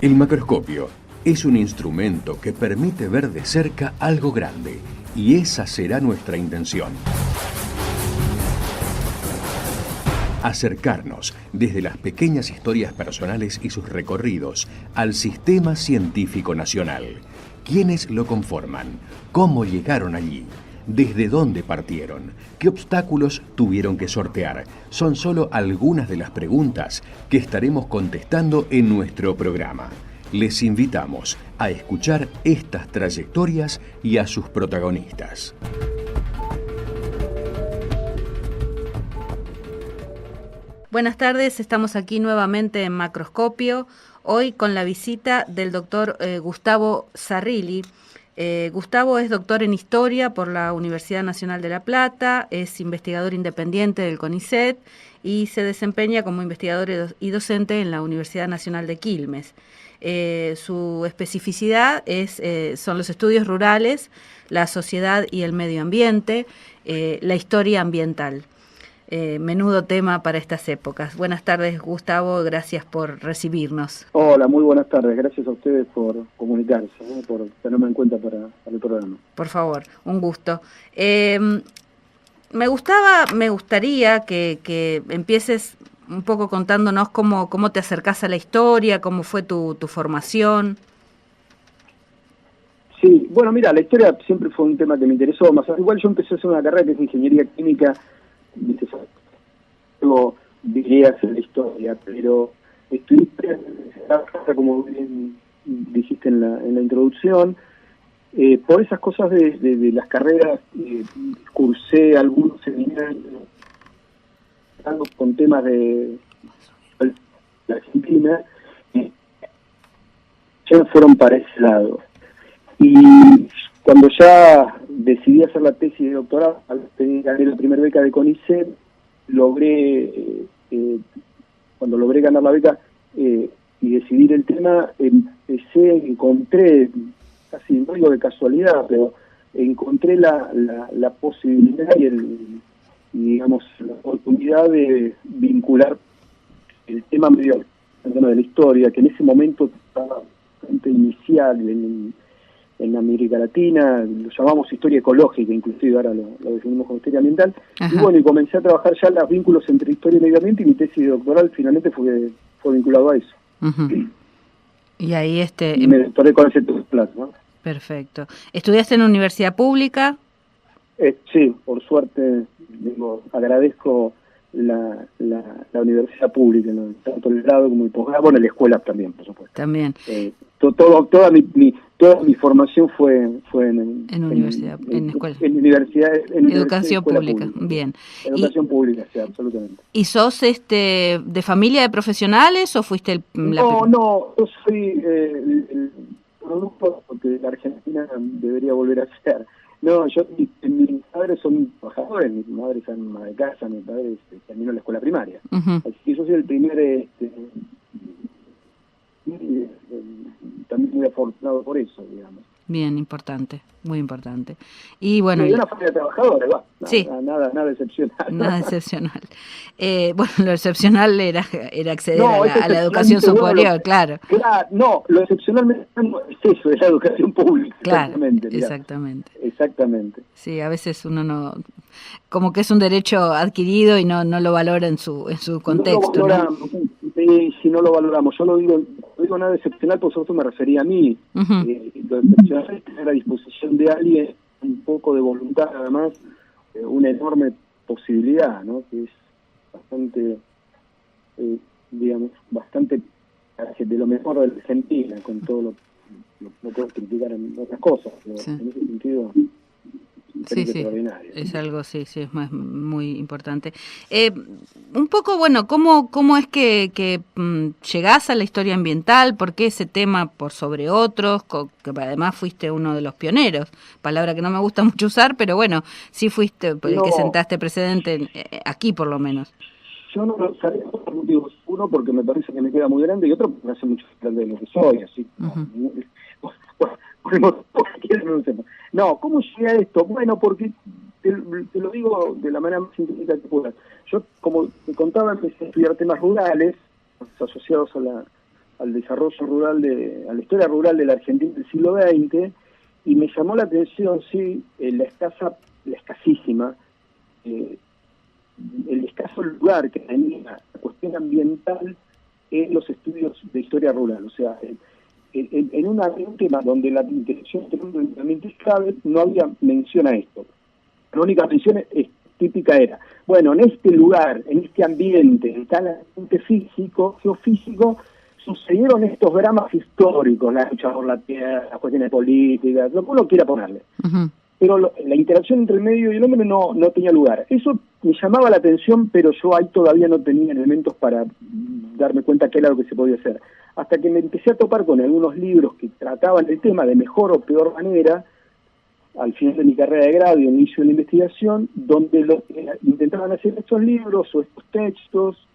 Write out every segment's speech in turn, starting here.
El macroscopio es un instrumento que permite ver de cerca algo grande, y esa será nuestra intención. Acercarnos desde las pequeñas historias personales y sus recorridos al sistema científico nacional. ¿Quiénes lo conforman? ¿Cómo llegaron allí? ¿Desde dónde partieron? ¿Qué obstáculos tuvieron que sortear? Son solo algunas de las preguntas que estaremos contestando en nuestro programa. Les invitamos a escuchar estas trayectorias y a sus protagonistas. Buenas tardes, estamos aquí nuevamente en Macroscopio, hoy con la visita del doctor Gustavo Zarrilli. Gustavo es doctor en Historia por la Universidad Nacional de La Plata, es investigador independiente del CONICET y se desempeña como investigador y docente en la Universidad Nacional de Quilmes. Su especificidad son los estudios rurales, la sociedad y el medio ambiente, la historia ambiental. Menudo tema para estas épocas. Buenas tardes, Gustavo, gracias por recibirnos. Hola, muy buenas tardes, gracias a ustedes por comunicarse, por tenerme en cuenta para el programa. Por favor, un gusto. Me gustaría que empieces un poco contándonos cómo te acercás a la historia, cómo fue tu formación. Sí, bueno, mira, la historia siempre fue un tema que me interesó, más igual yo empecé a hacer una carrera que es ingeniería química. Luego diría hacer la historia, pero estudié como bien dijiste en la introducción, por esas cosas de las carreras, cursé algunos seminarios con temas de la Argentina, ya fueron para ese lado. Y cuando ya decidí hacer la tesis de doctorado, gané la primera beca de CONICET, cuando logré ganar la beca y decidir el tema, encontré, casi no digo de casualidad, pero encontré la posibilidad y digamos, la oportunidad de vincular el tema medio el tema de la historia, que en ese momento estaba bastante inicial en América Latina, lo llamamos historia ecológica, inclusive ahora lo definimos como historia ambiental. Ajá. Y bueno, y comencé a trabajar ya los vínculos entre historia y medio ambiente, y mi tesis doctoral finalmente fue vinculado a eso. Uh-huh. Y ahí y me doctoré con ese plan, ¿no? Perfecto. ¿Estudiaste en una universidad pública? Sí, por suerte, agradezco la universidad pública, ¿no? Tanto el grado como el posgrado, bueno, la escuela también, por supuesto. También. Toda mi formación fue en universidad, en escuela. En universidades, en educación pública. Bien. Educación pública, sí, absolutamente. ¿Y sos de familia de profesionales o fuiste No, yo soy el producto que la Argentina debería volver a ser. No, mis padres son trabajadores, mi madre es ama de casa, mi padre terminó la escuela primaria. Uh-huh. Así que yo soy el primer también muy afortunado por eso, digamos. Bien, importante, muy importante. Y bueno, una familia trabajadora, sí. Nada excepcional. Nada excepcional. Bueno, lo excepcional era acceder a la educación superior, claro. No, lo excepcional es eso, es la educación pública. Claro, exactamente. Exactamente. Sí, a veces uno no, como que es un derecho adquirido y no lo valora en su contexto. No lo valoramos, ¿no? Si no lo valoramos. Yo no digo nada excepcional, por supuesto me refería a mí. Uh-huh. Lo excepcional es tener a disposición de alguien un poco de voluntad, además, una enorme posibilidad, ¿no? Que es bastante, bastante de lo mejor de la Argentina, con todo lo puedo criticar en otras cosas, pero sí. En ese sentido... Sí, es algo, sí, es muy importante. Un poco, bueno, ¿cómo es que llegás a la historia ambiental? ¿Por qué ese tema por sobre otros? Que además fuiste uno de los pioneros, palabra que no me gusta mucho usar, pero bueno, sí fuiste el que sentaste precedente aquí por lo menos. Yo no lo sabía por dos motivos. Uno, porque me parece que me queda muy grande, y otro, porque me hace mucho grande de lo que soy, así. Uh-huh. No, ¿cómo llegué a esto? Bueno, porque te lo digo de la manera más sintética que pueda. Yo, como te contaba, empecé a estudiar temas rurales asociados a al desarrollo rural, a la historia rural de la Argentina del siglo XX, y me llamó la atención, sí, la escasísima, el escaso lugar que tenía la cuestión ambiental en los estudios de historia rural. O sea, en un tema donde la interacción entre el mundo y el ambiente es clave, no había mención a esto. La única mención típica era, bueno, en este lugar, en este ambiente, en tal ambiente geofísico, sucedieron estos dramas históricos, la lucha por la tierra, las cuestiones políticas, lo que uno quiera ponerle. Uh-huh. Pero la interacción entre el medio y el hombre no tenía lugar. Eso me llamaba la atención, pero yo ahí todavía no tenía elementos para darme cuenta que era lo que se podía hacer. Hasta que me empecé a topar con algunos libros que trataban el tema de mejor o peor manera, al final de mi carrera de grado y al inicio de la investigación, donde intentaban hacer estos libros o estos textos,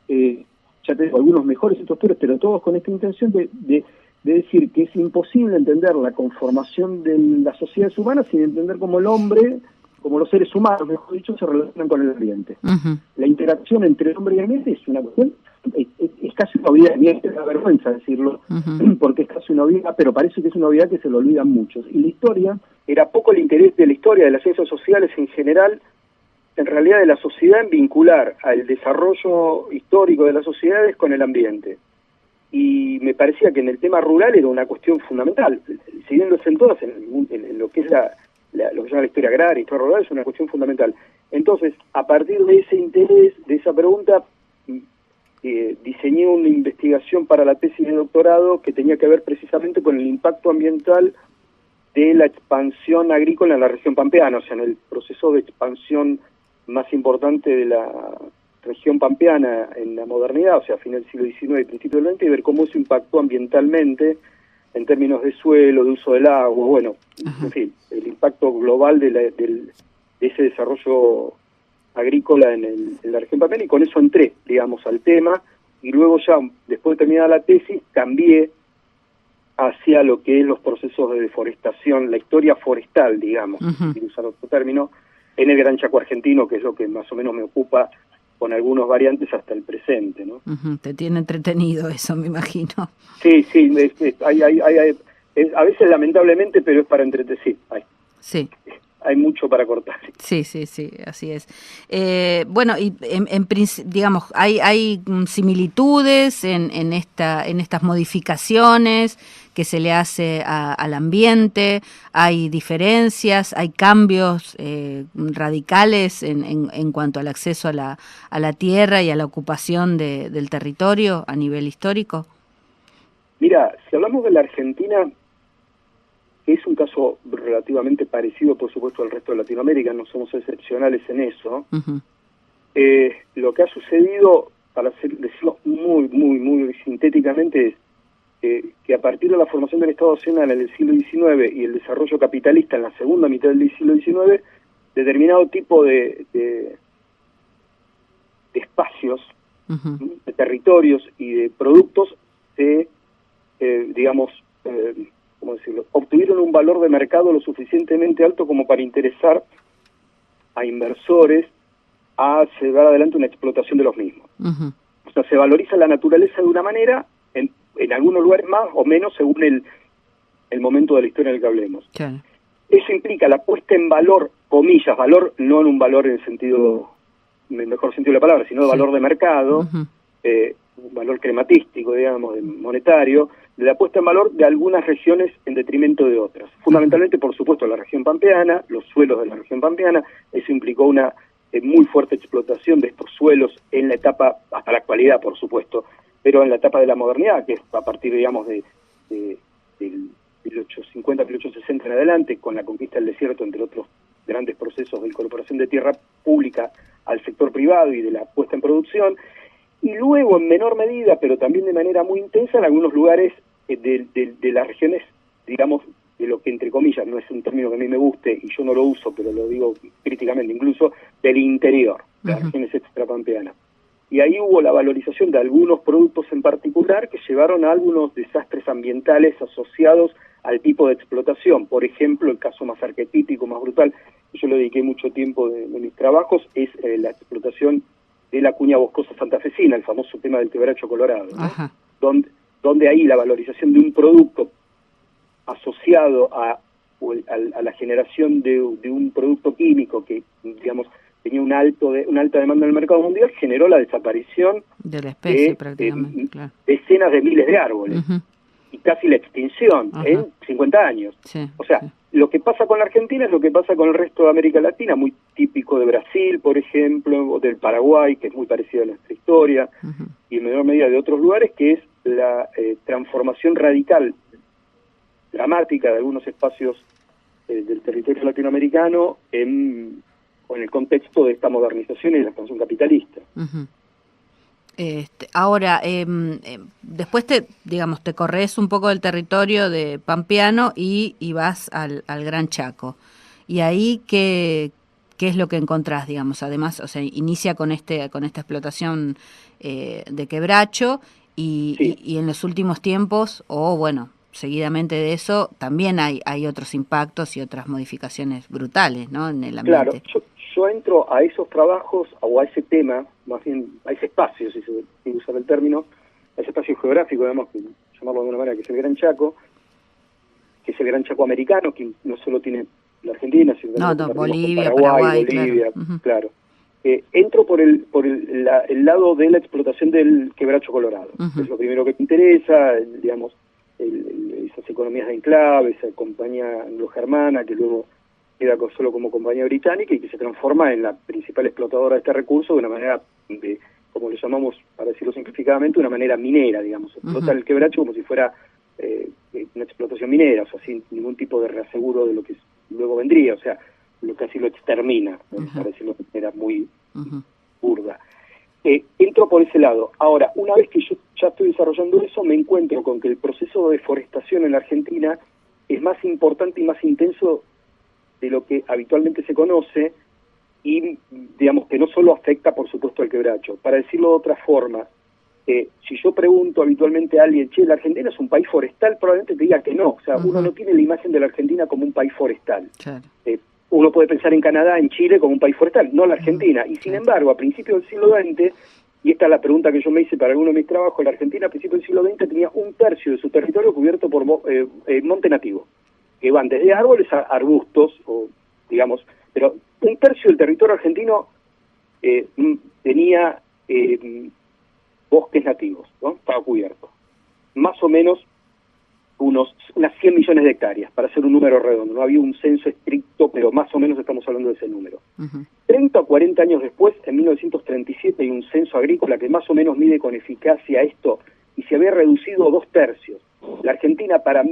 ya te digo, algunos mejores estos textos, pero todos con esta intención de decir que es imposible entender la conformación de las sociedades humanas sin entender cómo el hombre, como los seres humanos, mejor dicho, se relacionan con el ambiente. Uh-huh. La interacción entre el hombre y el ambiente es una cuestión, es casi una obviedad, y es una vergüenza decirlo, uh-huh, porque es casi una obviedad, pero parece que es una obviedad que se lo olvidan muchos. Y la historia, era poco el interés de la historia, de las ciencias sociales en general, en realidad de la sociedad en vincular al desarrollo histórico de las sociedades con el ambiente. Y me parecía que en el tema rural era una cuestión fundamental, siguiéndose en todas, en lo que es lo que se llama la historia agraria, historia rural, es una cuestión fundamental. Entonces, a partir de ese interés, de esa pregunta, diseñé una investigación para la tesis de doctorado que tenía que ver precisamente con el impacto ambiental de la expansión agrícola en la región pampeana, o sea, en el proceso de expansión más importante de la región pampeana en la modernidad, o sea, a final del siglo XIX y principio del XX, y ver cómo eso impactó ambientalmente en términos de suelo, de uso del agua, bueno, uh-huh, en fin, el impacto global de ese desarrollo agrícola en la región pampeana, y con eso entré, digamos, al tema, y luego ya, después de terminar la tesis, cambié hacia lo que es los procesos de deforestación, la historia forestal, digamos, uh-huh, sin usar otro término, en el Gran Chaco argentino, que es lo que más o menos me ocupa, con algunos variantes hasta el presente, ¿no? Uh-huh, te tiene entretenido eso, me imagino. Sí, a veces lamentablemente, pero es para entretener, sí. Hay mucho para cortar. Sí, así es. Bueno, y digamos, hay similitudes en estas modificaciones que se le hace al ambiente, hay diferencias, hay cambios radicales en cuanto al acceso a la tierra y a la ocupación del territorio a nivel histórico. Mira, si hablamos de la Argentina, es un caso relativamente parecido, por supuesto, al resto de Latinoamérica, no somos excepcionales en eso. Uh-huh. Lo que ha sucedido, para decirlo muy sintéticamente, es que a partir de la formación del Estado Nacional en el siglo XIX y el desarrollo capitalista en la segunda mitad del siglo XIX, determinado tipo de espacios, uh-huh, de territorios y de productos ¿cómo decirlo?, obtuvieron un valor de mercado lo suficientemente alto como para interesar a inversores a llevar adelante una explotación de los mismos. Uh-huh. O sea, se valoriza la naturaleza de una manera, en algunos lugares más o menos según el momento de la historia en el que hablemos. Claro. Eso implica la puesta en valor, comillas, valor, no en un valor en el mejor sentido de la palabra, sino de valor de mercado, uh-huh, un valor crematístico, digamos, monetario, de la puesta en valor de algunas regiones en detrimento de otras. Fundamentalmente, por supuesto, la región pampeana, los suelos de la región pampeana. Eso implicó una muy fuerte explotación de estos suelos en la etapa, hasta la actualidad, por supuesto, pero en la etapa de la modernidad, que es a partir, digamos, del 1850, 1860 en adelante, con la conquista del desierto, entre otros grandes procesos de incorporación de tierra pública al sector privado y de la puesta en producción. Y luego, en menor medida, pero también de manera muy intensa, en algunos lugares de las regiones, digamos, de lo que entre comillas, no es un término que a mí me guste y yo no lo uso, pero lo digo críticamente, incluso del interior, de las regiones extrapampeanas. Y ahí hubo la valorización de algunos productos en particular que llevaron a algunos desastres ambientales asociados al tipo de explotación. Por ejemplo, el caso más arquetípico, más brutal, yo le dediqué mucho tiempo de mis trabajos, es la explotación de la cuña boscosa santafesina, el famoso tema del quebracho colorado, ¿no? donde ahí la valorización de un producto asociado a la generación de un producto químico que, digamos, tenía una alta demanda en el mercado mundial, generó la desaparición de la especie prácticamente, claro. Decenas de miles de árboles. Uh-huh. Y casi la extinción en 50 años. Sí, o sea, lo que pasa con la Argentina es lo que pasa con el resto de América Latina, muy típico de Brasil, por ejemplo, o del Paraguay, que es muy parecido a nuestra historia, y en menor medida de otros lugares, que es la transformación radical, dramática de algunos espacios del territorio latinoamericano con el contexto de esta modernización y de la expansión capitalista. Ahora, después te corres un poco del territorio de Pampeano y vas al Gran Chaco. Y ahí, ¿qué es lo que encontrás, digamos? Además, o sea, inicia con esta explotación de quebracho y en los últimos tiempos, seguidamente de eso, también hay otros impactos y otras modificaciones brutales, ¿no?, en el ambiente. Claro, yo entro a esos trabajos, o a ese tema, más bien a ese espacio, si se quiere usar el término, a ese espacio geográfico, digamos, que llamarlo de alguna manera, que es el Gran Chaco, que es el Gran Chaco americano, que no solo tiene la Argentina, sino también Bolivia, Paraguay, Bolivia, claro. Entro por el lado de la explotación del quebracho colorado. Es lo primero que me interesa, digamos, esas economías de enclave, esa compañía anglo-germana que luego queda solo como compañía británica y que se transforma en la principal explotadora de este recurso de una manera, como lo llamamos, para decirlo simplificadamente, una manera minera, digamos. Explota el quebracho como si fuera una explotación minera, o sea, sin ningún tipo de reaseguro de lo que luego vendría, o sea, lo casi lo extermina, para decirlo de manera muy burda. Entro por ese lado. Ahora, una vez que yo ya estoy desarrollando eso, me encuentro con que el proceso de deforestación en la Argentina es más importante y más intenso de lo que habitualmente se conoce y, digamos, que no solo afecta, por supuesto, al quebracho. Para decirlo de otra forma, si yo pregunto habitualmente a alguien, ¿la Argentina es un país forestal? Probablemente te diga que no. O sea, uno no tiene la imagen de la Argentina como un país forestal. Claro. Uno puede pensar en Canadá, en Chile como un país forestal, no la Argentina. Y sin embargo, a principios del siglo XX, y esta es la pregunta que yo me hice para alguno de mis trabajos, la Argentina a principios del siglo XX tenía 1/3 de su territorio cubierto por monte nativo, que van desde árboles a arbustos, o digamos, pero 1/3 del territorio argentino tenía bosques nativos, ¿no? Estaba cubierto. Más o menos unas 100 millones de hectáreas, para hacer un número redondo. No había un censo estricto, pero más o menos estamos hablando de ese número. 30 o 40 años después, en 1937, hay un censo agrícola que más o menos mide con eficacia esto, y se había reducido 2/3. La Argentina para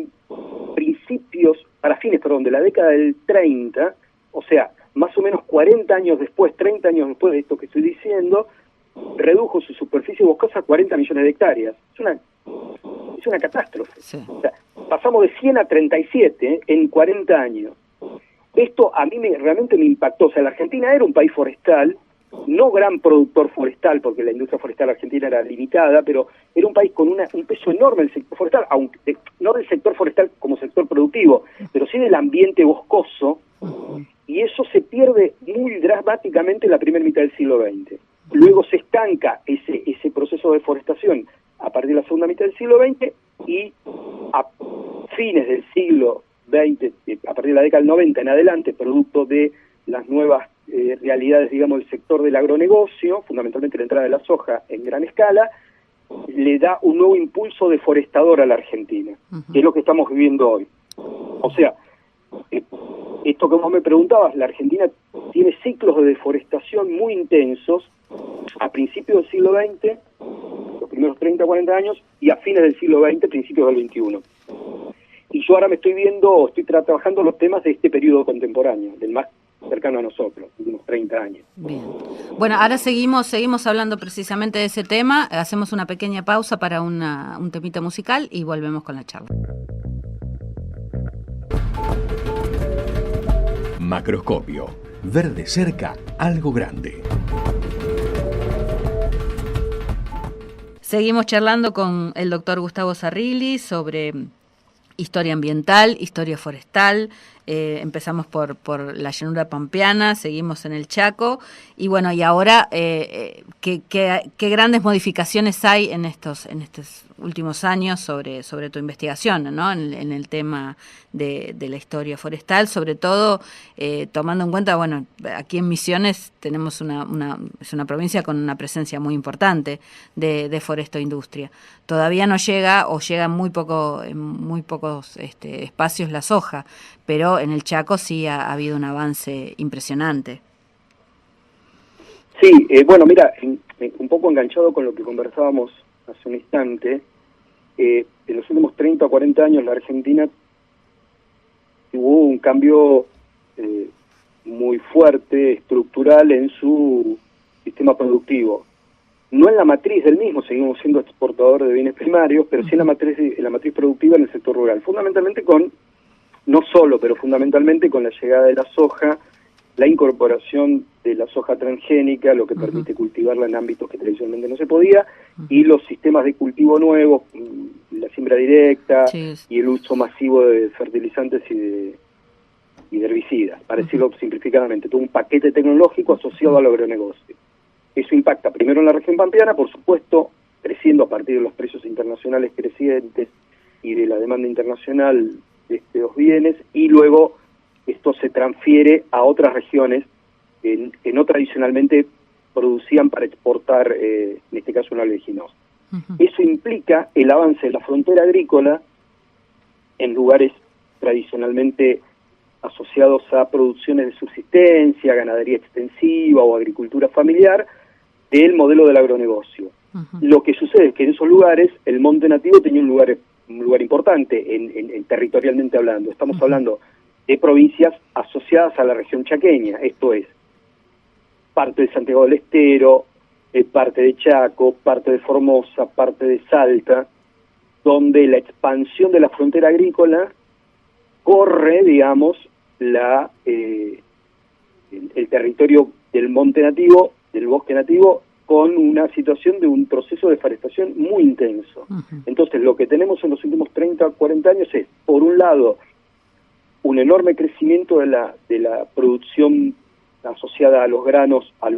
fines de la década del 30, o sea, más o menos 40 años después, 30 años después de esto que estoy diciendo, redujo su superficie boscosa a 40 millones de hectáreas. Es una catástrofe. Sí. O sea, pasamos de 100 a 37 en 40 años. Esto a mí realmente me impactó. O sea, la Argentina era un país forestal, no gran productor forestal, porque la industria forestal argentina era limitada, pero era un país con un peso enorme del sector forestal, aunque no del sector forestal como sector productivo, pero sí del ambiente boscoso, y eso se pierde muy dramáticamente en la primera mitad del siglo XX. Luego se estanca ese proceso de deforestación a partir de la segunda mitad del siglo XX, y a fines del siglo XX, a partir de la década del 90 en adelante, producto de las nuevas realidades, digamos, del sector del agronegocio, fundamentalmente la entrada de la soja en gran escala, le da un nuevo impulso deforestador a la Argentina, que es lo que estamos viviendo hoy. O sea, esto que vos me preguntabas, la Argentina tiene ciclos de deforestación muy intensos a principios del siglo XX, los primeros 30 o 40 años, y a fines del siglo XX, principios del XXI. Y yo ahora estoy trabajando los temas de este periodo contemporáneo, del más cercano a nosotros, unos 30 años. Bien. Bueno, ahora seguimos hablando precisamente de ese tema. Hacemos una pequeña pausa para un temita musical y volvemos con la charla. Macroscopio. Ver de cerca algo grande. Seguimos charlando con el doctor Gustavo Sarrilli sobre historia ambiental, historia forestal, empezamos por la llanura pampeana, seguimos en el Chaco, y bueno, y ahora, ¿qué grandes modificaciones hay en estos últimos años sobre tu investigación, ¿no? En el tema de la historia forestal, sobre todo tomando en cuenta, bueno, aquí en Misiones tenemos es una provincia con una presencia muy importante de forestoindustria. Todavía no llega, o llega en muy pocos espacios la soja, pero en el Chaco sí ha habido un avance impresionante. Sí, bueno, mira, un poco enganchado con lo que conversábamos hace un instante, en los últimos 30 o 40 años la Argentina hubo un cambio muy fuerte, estructural en su sistema productivo. No en la matriz del mismo, seguimos siendo exportadores de bienes primarios, pero sí en la matriz productiva en el sector rural. Fundamentalmente no solo, pero fundamentalmente con la llegada de la soja, la incorporación de la soja transgénica, lo que permite cultivarla en ámbitos que tradicionalmente no se podía, y los sistemas de cultivo nuevos, la siembra directa, y el uso masivo de fertilizantes y de herbicidas, para decirlo simplificadamente, todo un paquete tecnológico asociado al agronegocio. Eso impacta primero en la región pampeana, por supuesto, creciendo a partir de los precios internacionales crecientes y de la demanda internacional de estos bienes, y luego esto se transfiere a otras regiones que no tradicionalmente producían para exportar, en este caso, una oleaginosa. Eso implica el avance de la frontera agrícola en lugares tradicionalmente asociados a producciones de subsistencia, ganadería extensiva o agricultura familiar, del modelo del agronegocio. Lo que sucede es que en esos lugares el monte nativo tenía un lugar importante en territorialmente hablando. Estamos hablando de provincias asociadas a la región chaqueña, esto es, parte de Santiago del Estero, parte de Chaco, parte de Formosa, parte de Salta, donde la expansión de la frontera agrícola corre, digamos, el territorio del monte nativo, del bosque nativo, con una situación de un proceso de deforestación muy intenso. Entonces, lo que tenemos en los últimos 30 o 40 años es, por un lado, un enorme crecimiento de la producción asociada a los granos, a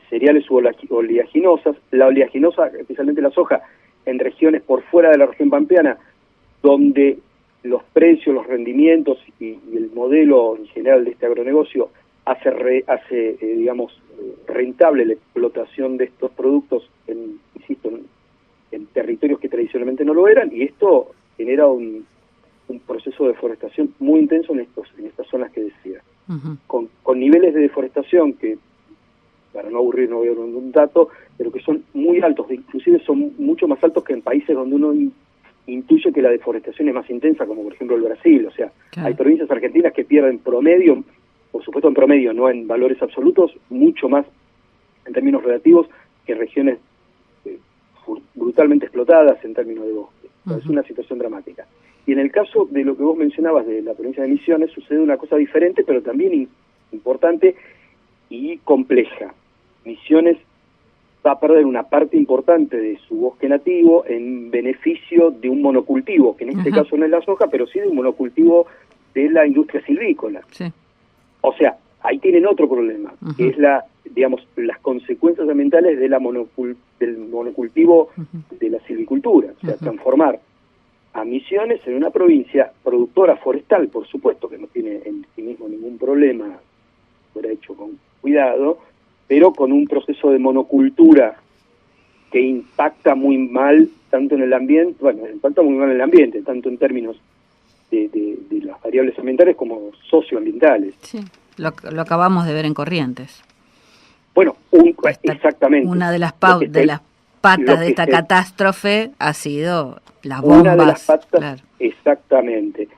cereales u oleaginosas. La oleaginosa, especialmente la soja, en regiones por fuera de la región pampeana, donde los precios, los rendimientos y el modelo en general de este agronegocio hace digamos, rentable la explotación de estos productos en territorios que tradicionalmente no lo eran, y esto genera un proceso de deforestación muy intenso en estas zonas que decía. Con niveles de deforestación que, para no aburrir, no voy a dar un dato, pero que son muy altos, inclusive son mucho más altos que en países donde uno intuye que la deforestación es más intensa, como por ejemplo el Brasil. O sea, hay provincias argentinas que pierden promedio, por supuesto en promedio, no en valores absolutos, mucho más en términos relativos que regiones brutalmente explotadas en términos de bosque. Es una situación dramática. Y en el caso de lo que vos mencionabas de la provincia de Misiones, sucede una cosa diferente, pero también importante y compleja. Misiones va a perder una parte importante de su bosque nativo en beneficio de un monocultivo, que en este caso no es la soja, pero sí de un monocultivo de la industria silvícola. O sea, ahí tienen otro problema, que es las consecuencias ambientales de del monocultivo de la silvicultura, o sea, transformar a Misiones en una provincia productora forestal, por supuesto, que no tiene en sí mismo ningún problema, fuera hecho con cuidado, pero con un proceso de monocultura que impacta muy mal tanto en el ambiente, impacta muy mal en el ambiente, tanto en términos de las variables ambientales como socioambientales. Sí, lo acabamos de ver en Corrientes. Bueno, exactamente. Una de las patas de esta catástrofe ha sido las bombas. Una de las patas, exactamente.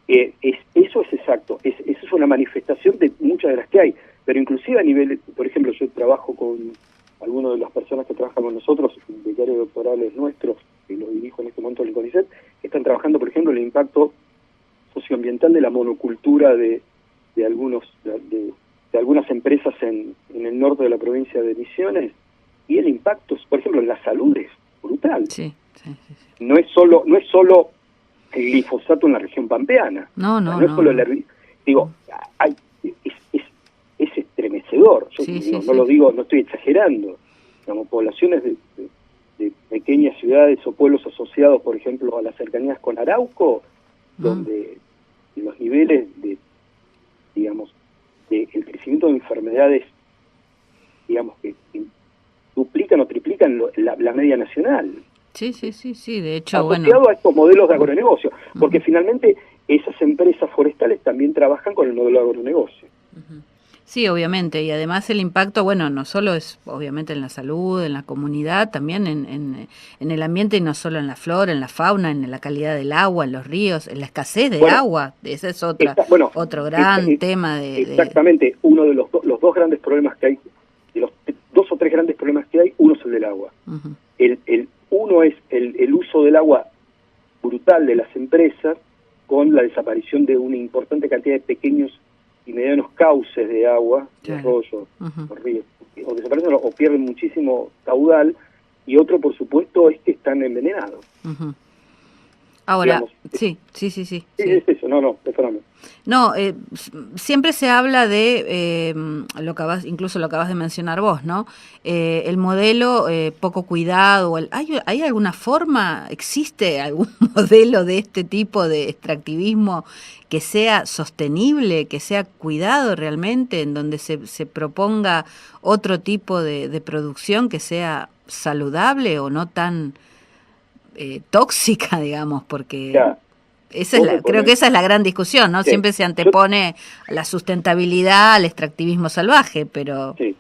Eso es exacto. Eso es una manifestación de muchas de las que hay. Pero inclusive a nivel, por ejemplo, yo trabajo con algunas de las personas que trabajan con nosotros, becarios doctorales nuestros, que los dirijo en este momento en el CONICET, que están trabajando, por ejemplo, el impacto socioambiental de la monocultura de algunas empresas en el norte de la provincia de Misiones, y el impacto, por ejemplo, en la salud es brutal. Sí. No es solo el glifosato en la región pampeana. No. Es solo Digo, es estremecedor. Yo no lo digo, no estoy exagerando. Digamos, poblaciones de pequeñas ciudades o pueblos asociados, por ejemplo, a las cercanías con Arauco, donde los niveles de, digamos, el crecimiento de enfermedades, digamos, que duplican o triplican la media nacional. Sí, de hecho, asociado a estos modelos de agronegocio, porque finalmente esas empresas forestales también trabajan con el modelo de agronegocio. Sí, obviamente, y además el impacto, no solo es obviamente en la salud, en la comunidad, también en el ambiente, y no solo en la flora, en la fauna, en la calidad del agua, en los ríos, en la escasez de agua. Ese es otro gran tema Exactamente, uno de los dos grandes problemas que hay, de los 2 o 3 grandes problemas que hay, uno es el del agua. Uno es el uso del agua brutal de las empresas, con la desaparición de una importante cantidad de pequeños y medianos cauces de agua, de arroyos, los ríos, o desaparecen o pierden muchísimo caudal, y otro, por supuesto, es que están envenenados. Ahora, digamos, sí. Es eso, perdóname. No, siempre se habla de incluso lo acabas de mencionar vos, ¿no? El modelo poco cuidado. ¿Hay alguna forma, existe algún modelo de este tipo de extractivismo que sea sostenible, que sea cuidado realmente, en donde se proponga otro tipo de producción que sea saludable o no tan tóxica, digamos, porque... creo que esa es la gran discusión, ¿no? Sí. Siempre se antepone la sustentabilidad al extractivismo salvaje, pero... Sí.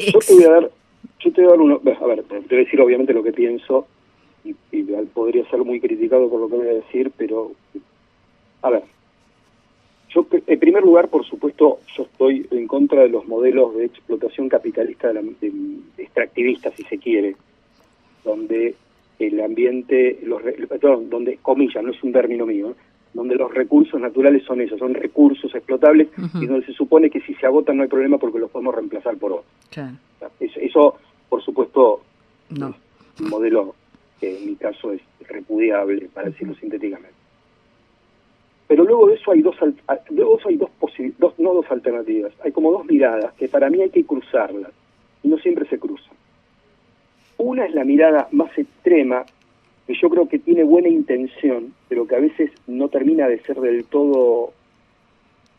Yo te voy a dar uno... A ver, te voy a decir obviamente lo que pienso, y podría ser muy criticado por lo que voy a decir, pero... A ver, yo en primer lugar, por supuesto, yo estoy en contra de los modelos de explotación capitalista de extractivista, si se quiere, donde el ambiente, donde, comillas, no es un término mío, donde los recursos naturales son esos, son recursos explotables, y donde se supone que si se agotan no hay problema porque los podemos reemplazar por otros. Claro. Eso, por supuesto, no. Es un modelo que en mi caso es repudiable, para decirlo sintéticamente. Pero luego de eso hay dos alternativas, hay como dos miradas que para mí hay que cruzarlas, y no siempre se cruzan. Una es la mirada más extrema, que yo creo que tiene buena intención, pero que a veces no termina de ser del todo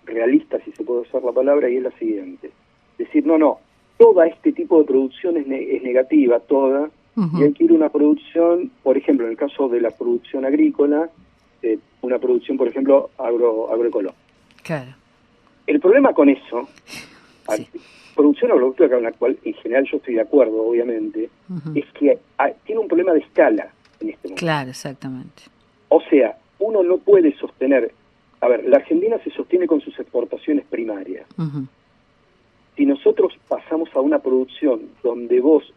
realista, si se puede usar la palabra, y es la siguiente. Decir, todo este tipo de producción es negativa, toda, y hay que ir a una producción, por ejemplo, en el caso de la producción agrícola, una producción, por ejemplo, agroecológica. Claro. El problema con eso... Sí. Producción agroecológica, con la cual en general yo estoy de acuerdo, obviamente, es que tiene un problema de escala en este momento. Claro, exactamente. O sea, uno no puede sostener... A ver, la Argentina se sostiene con sus exportaciones primarias. Si nosotros pasamos a una producción donde vos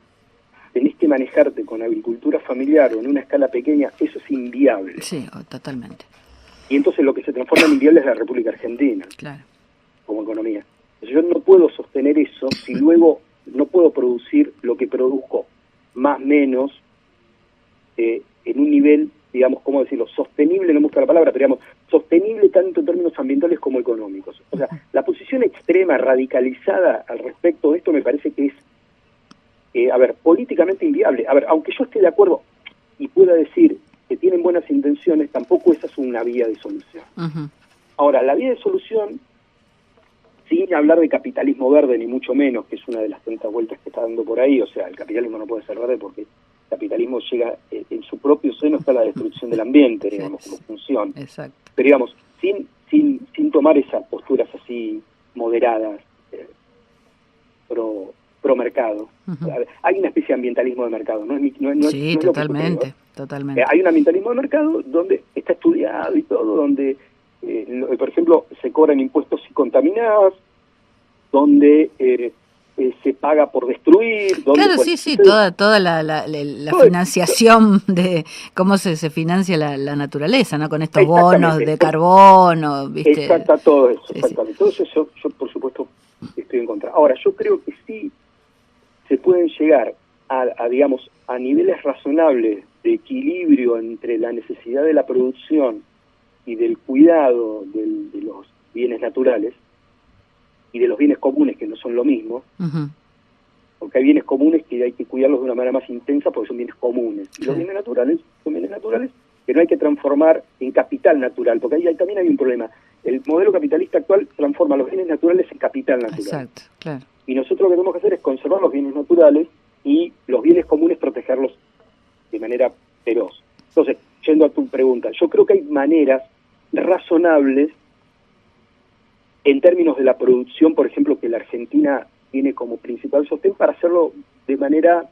tenés que manejarte con agricultura familiar o en una escala pequeña, eso es inviable. Sí, totalmente. Y entonces lo que se transforma en inviable es la República Argentina, claro, como economía. Yo no puedo sostener eso si luego no puedo producir lo que produzco más menos en un nivel, digamos, ¿cómo decirlo? Sostenible, no me gusta la palabra, pero digamos, sostenible tanto en términos ambientales como económicos. O sea, la posición extrema, radicalizada al respecto de esto me parece que es, políticamente inviable. A ver, aunque yo esté de acuerdo y pueda decir que tienen buenas intenciones, tampoco esa es una vía de solución. Ahora, la vía de solución... sin hablar de capitalismo verde, ni mucho menos, que es una de las tantas vueltas que está dando por ahí. O sea, el capitalismo no puede ser verde porque el capitalismo llega, en su propio seno está la destrucción del ambiente, digamos, como función. Exacto. Pero digamos, sin tomar esas posturas así moderadas, pro mercado. Hay una especie de ambientalismo de mercado, sí, totalmente, totalmente. Hay un ambientalismo de mercado donde está estudiado y todo, donde... por ejemplo, se cobran impuestos si contaminás, donde se paga por destruir. Donde, claro, sí, toda la financiación de cómo se financia la naturaleza, ¿no? Con estos bonos de carbono, ¿viste? Exacto, todo eso, sí, exactamente. Todo eso yo, por supuesto, estoy en contra. Ahora, yo creo que sí se pueden llegar digamos, a niveles razonables de equilibrio entre la necesidad de la producción y del cuidado de bienes naturales y de los bienes comunes, que no son lo mismo, porque hay bienes comunes que hay que cuidarlos de una manera más intensa porque son bienes comunes, y los bienes naturales son bienes naturales que no hay que transformar en capital natural, porque ahí también hay un problema. El modelo capitalista actual transforma los bienes naturales en capital natural. Exacto, claro. Y nosotros lo que tenemos que hacer es conservar los bienes naturales y los bienes comunes protegerlos de manera feroz. Entonces, yendo a tu pregunta, yo creo que hay maneras razonables en términos de la producción, por ejemplo, que la Argentina tiene como principal sostén, para hacerlo de manera,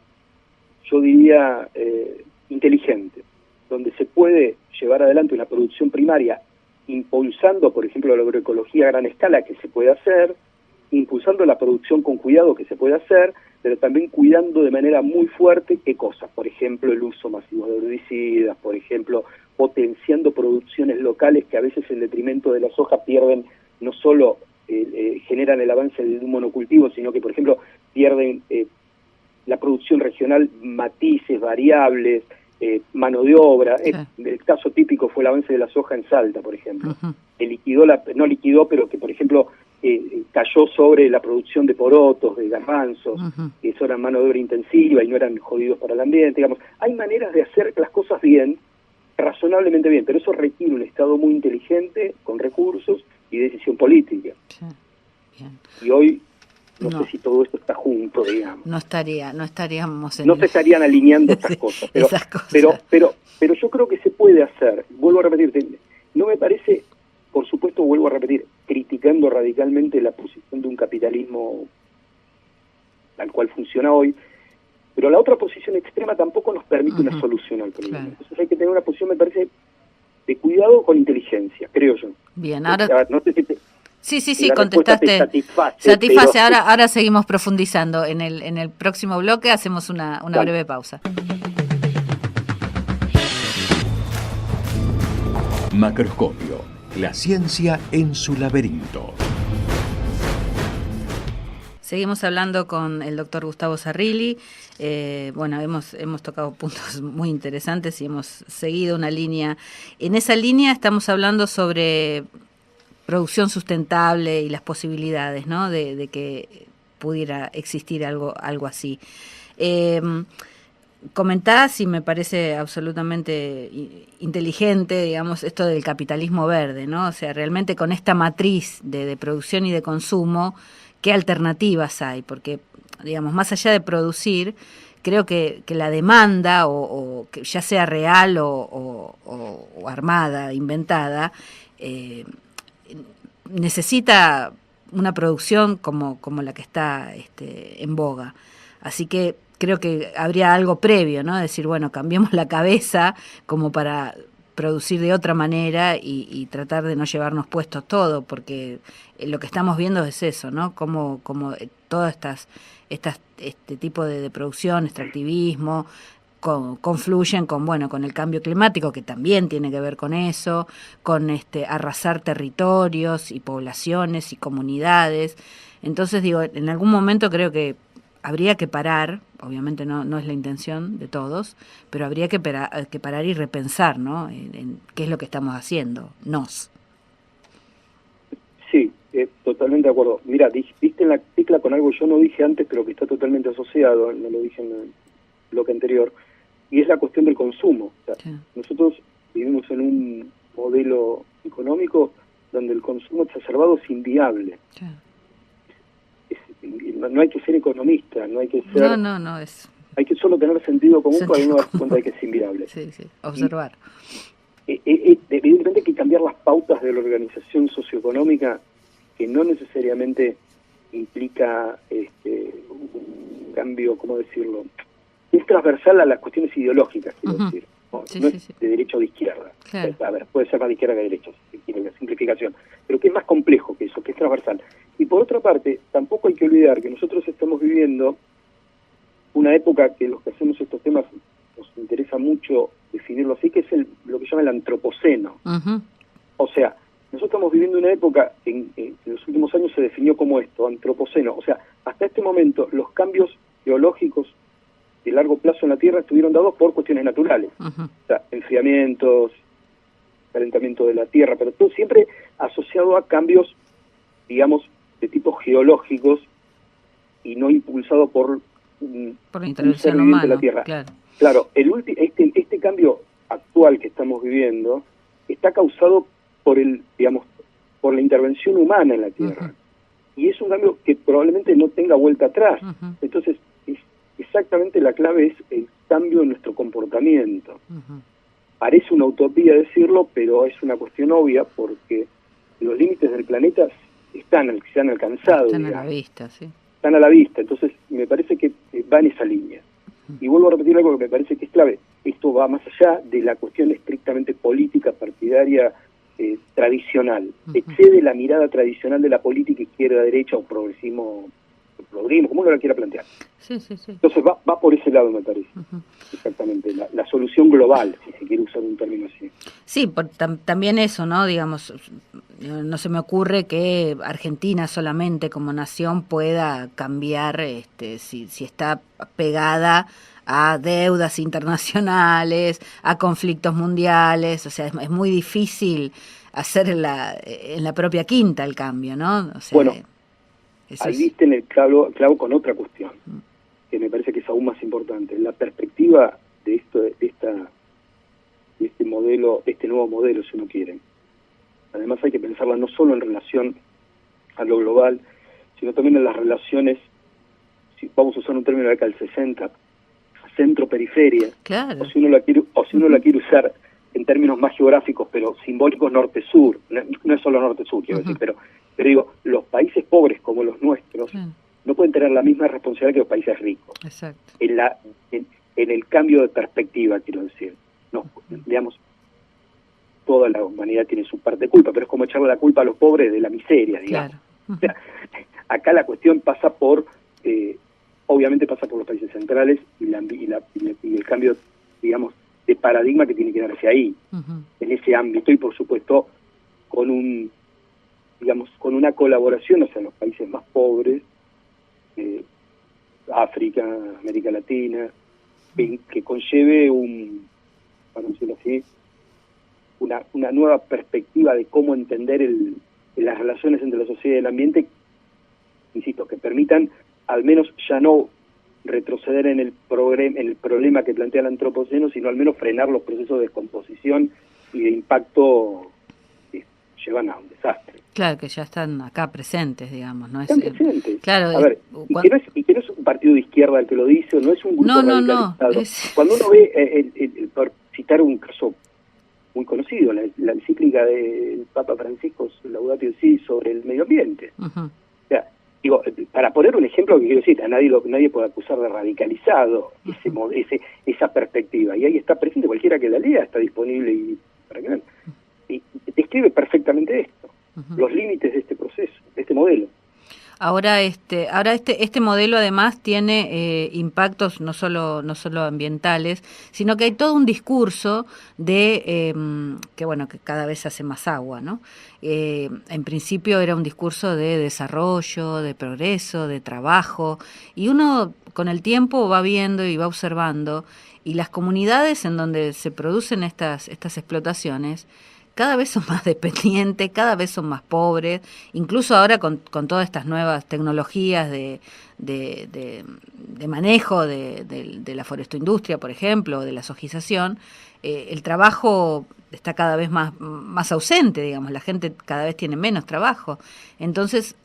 yo diría, inteligente, donde se puede llevar adelante una producción primaria impulsando, por ejemplo, la agroecología a gran escala, que se puede hacer, impulsando la producción con cuidado, que se puede hacer, pero también cuidando de manera muy fuerte qué cosas, por ejemplo, el uso masivo de herbicidas, por ejemplo, potenciando producciones locales que a veces en detrimento de la soja pierden, no solo generan el avance de un monocultivo, sino que, por ejemplo, pierden la producción regional, matices, variables, mano de obra. Sí. El caso típico fue el avance de la soja en Salta, por ejemplo. Que liquidó no liquidó, pero que, por ejemplo, cayó sobre la producción de porotos, de garbanzos, que eso era mano de obra intensiva y no eran jodidos para el ambiente. Digamos, hay maneras de hacer las cosas bien, razonablemente bien, pero eso requiere un Estado muy inteligente, con recursos y decisión política. Sí. Bien. Y hoy no sé si todo esto está junto, digamos. No estaríamos no se estarían alineando estas cosas. Pero, esas cosas. Pero yo creo que se puede hacer. Vuelvo a repetirte, no me parece, por supuesto, vuelvo a repetir, criticando radicalmente la posición de un capitalismo tal cual funciona hoy, pero la otra posición extrema tampoco nos permite una solución al problema. Claro. Entonces hay que tener una posición, me parece, de cuidado con inteligencia, creo yo. Bien, ahora... No sé si Sí, contestaste. Satisface. Pero... Ahora seguimos profundizando. En el próximo bloque hacemos una breve pausa. Macroscopio, la ciencia en su laberinto. Seguimos hablando con el doctor Gustavo Sarrilli. Bueno, hemos tocado puntos muy interesantes y hemos seguido una línea. En esa línea estamos hablando sobre producción sustentable y las posibilidades, ¿no?, de que pudiera existir algo así. Comentás, y me parece absolutamente inteligente, digamos, esto del capitalismo verde, ¿no? O sea, realmente con esta matriz de producción y de consumo, ¿qué alternativas hay? Porque, digamos, más allá de producir, creo que la demanda, o que ya sea real o armada, inventada, necesita una producción como la que está en boga. Así que creo que habría algo previo, ¿no? Decir, bueno, cambiemos la cabeza como para producir de otra manera y tratar de no llevarnos puestos todo, porque lo que estamos viendo es eso, ¿no? Como todas este tipo de producción, extractivismo, confluyen con el cambio climático, que también tiene que ver con eso, con arrasar territorios y poblaciones y comunidades. Entonces, digo, en algún momento creo que habría que parar, obviamente no es la intención de todos, pero habría que parar y repensar, ¿no?, en qué es lo que estamos haciendo, Sí, totalmente de acuerdo. Mira, diste en la tecla con algo que yo no dije antes, pero que está totalmente asociado, no lo dije en el bloque anterior, y es la cuestión del consumo. O sea, sí. Nosotros vivimos en un modelo económico donde el consumo exacerbado es inviable. Sí. No hay que ser economista, no hay que ser... No es... Hay que solo tener sentido común para uno darse cuenta de que es inviable. Sí, observar. Evidentemente hay que cambiar las pautas de la organización socioeconómica, que no necesariamente implica un cambio, ¿cómo decirlo?, es transversal a las cuestiones ideológicas, quiero decir. No es de derecha o de izquierda. Claro. A ver, puede ser más de izquierda que de derecha, si quiere la simplificación, pero que es más complejo que eso, que es transversal. Y por otra parte, tampoco hay que olvidar que nosotros estamos viviendo una época que los que hacemos estos temas nos interesa mucho definirlo así, que es lo que llama el antropoceno. O sea, nosotros estamos viviendo una época en los últimos años se definió como esto, antropoceno. O sea, hasta este momento los cambios geológicos de largo plazo en la Tierra estuvieron dados por cuestiones naturales. O sea, enfriamientos, calentamiento de la Tierra, pero todo siempre asociado a cambios, digamos, de tipo geológicos y no impulsado por Por la un ser intervención viviente de la humana, Tierra. claro. Claro, este cambio actual que estamos viviendo está causado por por la intervención humana en la Tierra. Y es un cambio que probablemente no tenga vuelta atrás. Entonces, exactamente la clave es el cambio en nuestro comportamiento. Parece una utopía decirlo, pero es una cuestión obvia porque los límites del planeta se han alcanzado. Están a la vista, sí. Están a la vista, entonces me parece que va en esa línea. Y vuelvo a repetir algo que me parece que es clave. Esto va más allá de la cuestión estrictamente política, partidaria, tradicional. Excede la mirada tradicional de la política izquierda-derecha o progresismo, como uno la quiera plantear. Sí, sí, sí. Entonces va por ese lado, me parece. Exactamente, la solución global, si se quiere usar un término así. Sí, también eso, ¿no? Digamos, no se me ocurre que Argentina solamente como nación pueda cambiar si está pegada a deudas internacionales, a conflictos mundiales, o sea, es muy difícil hacer en la propia quinta el cambio, ¿no? O sea, bueno, eso ahí viste en el clavo con otra cuestión, que me parece que es aún más importante. La perspectiva de este modelo, este nuevo modelo, si uno quiere. Además hay que pensarla no solo en relación a lo global, sino también en las relaciones, si vamos a usar un término de acá, el 60, centro-periferia, claro. o si uno la quiere usar en términos más geográficos, pero simbólicos, norte-sur. No es solo norte-sur, quiero decir, pero digo, los países pobres como los nuestros no pueden tener la misma responsabilidad que los países ricos. Exacto. En el cambio de perspectiva, quiero decir. No, digamos, toda la humanidad tiene su parte de culpa, pero es como echarle la culpa a los pobres de la miseria, digamos. Claro. O sea, acá la cuestión pasa obviamente pasa por los países centrales y el cambio, digamos, de paradigma que tiene que darse ahí, en ese ámbito, y por supuesto con una colaboración hacia los países más pobres, África, América Latina, que conlleve para decirlo así, una nueva perspectiva de cómo entender las relaciones entre la sociedad y el ambiente, insisto, que permitan al menos ya no retroceder en el problema que plantea el antropoceno, sino al menos frenar los procesos de descomposición y de impacto que llevan a un desastre. Claro, que ya están acá presentes, digamos, ¿no? Están presentes. Claro, a ver, y que no es un partido de izquierda el que lo dice, o no es un grupo radicalizado. No. Cuando uno ve, por citar un caso muy conocido, la encíclica del Papa Francisco, Laudatio Si, sobre el medio ambiente. O sea, digo, para poner un ejemplo que quiero decir, nadie puede acusar de radicalizado esa perspectiva, y ahí está presente, cualquiera que la lea está disponible para que vean. Y describe perfectamente esto, los límites de este proceso, de este modelo. Ahora este modelo además tiene impactos no solo ambientales, sino que hay todo un discurso de que cada vez se hace más agua, ¿no? En principio era un discurso de desarrollo, de progreso, de trabajo, y uno con el tiempo va viendo y va observando, y las comunidades en donde se producen estas explotaciones cada vez son más dependientes, cada vez son más pobres, incluso ahora con todas estas nuevas tecnologías de manejo de la forestoindustria, por ejemplo, o de la sojización, el trabajo está cada vez más ausente, digamos, la gente cada vez tiene menos trabajo. Entonces,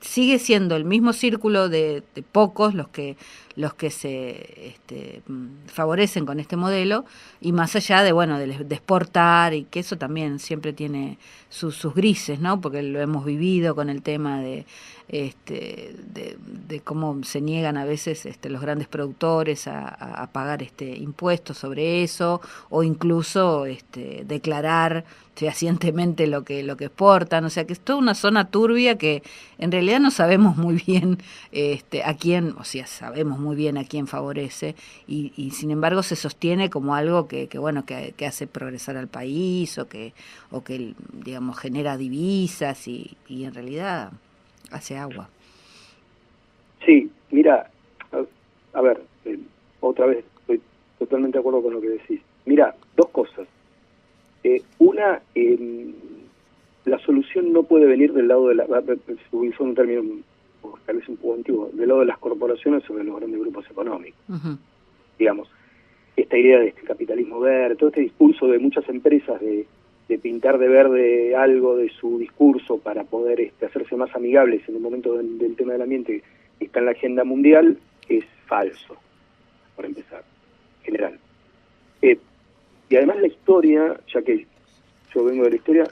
sigue siendo el mismo círculo de pocos los que se favorecen con este modelo, y más allá de exportar, y que eso también siempre tiene sus grises, ¿no? Porque lo hemos vivido con el tema de cómo se niegan a veces los grandes productores a pagar impuestos sobre eso, o incluso declarar fehacientemente lo que exportan. O sea que es toda una zona turbia que en realidad no sabemos muy bien a quién, o sea, sabemos muy bien a quién favorece, y sin embargo se sostiene como algo que hace progresar al país, o que digamos genera divisas, y en realidad hace agua. Sí, mira, a ver, otra vez estoy totalmente de acuerdo con lo que decís. Mira, dos cosas. La solución no puede venir del lado de utilizó un término tal vez un poco antiguo, del lado de las corporaciones sobre los grandes grupos económicos. Digamos, esta idea de este capitalismo verde, todo este discurso de muchas empresas de pintar de verde algo de su discurso para poder hacerse más amigables en el momento del tema del ambiente que está en la agenda mundial, es falso, por empezar, en general. Y además la historia, ya que yo vengo de la historia,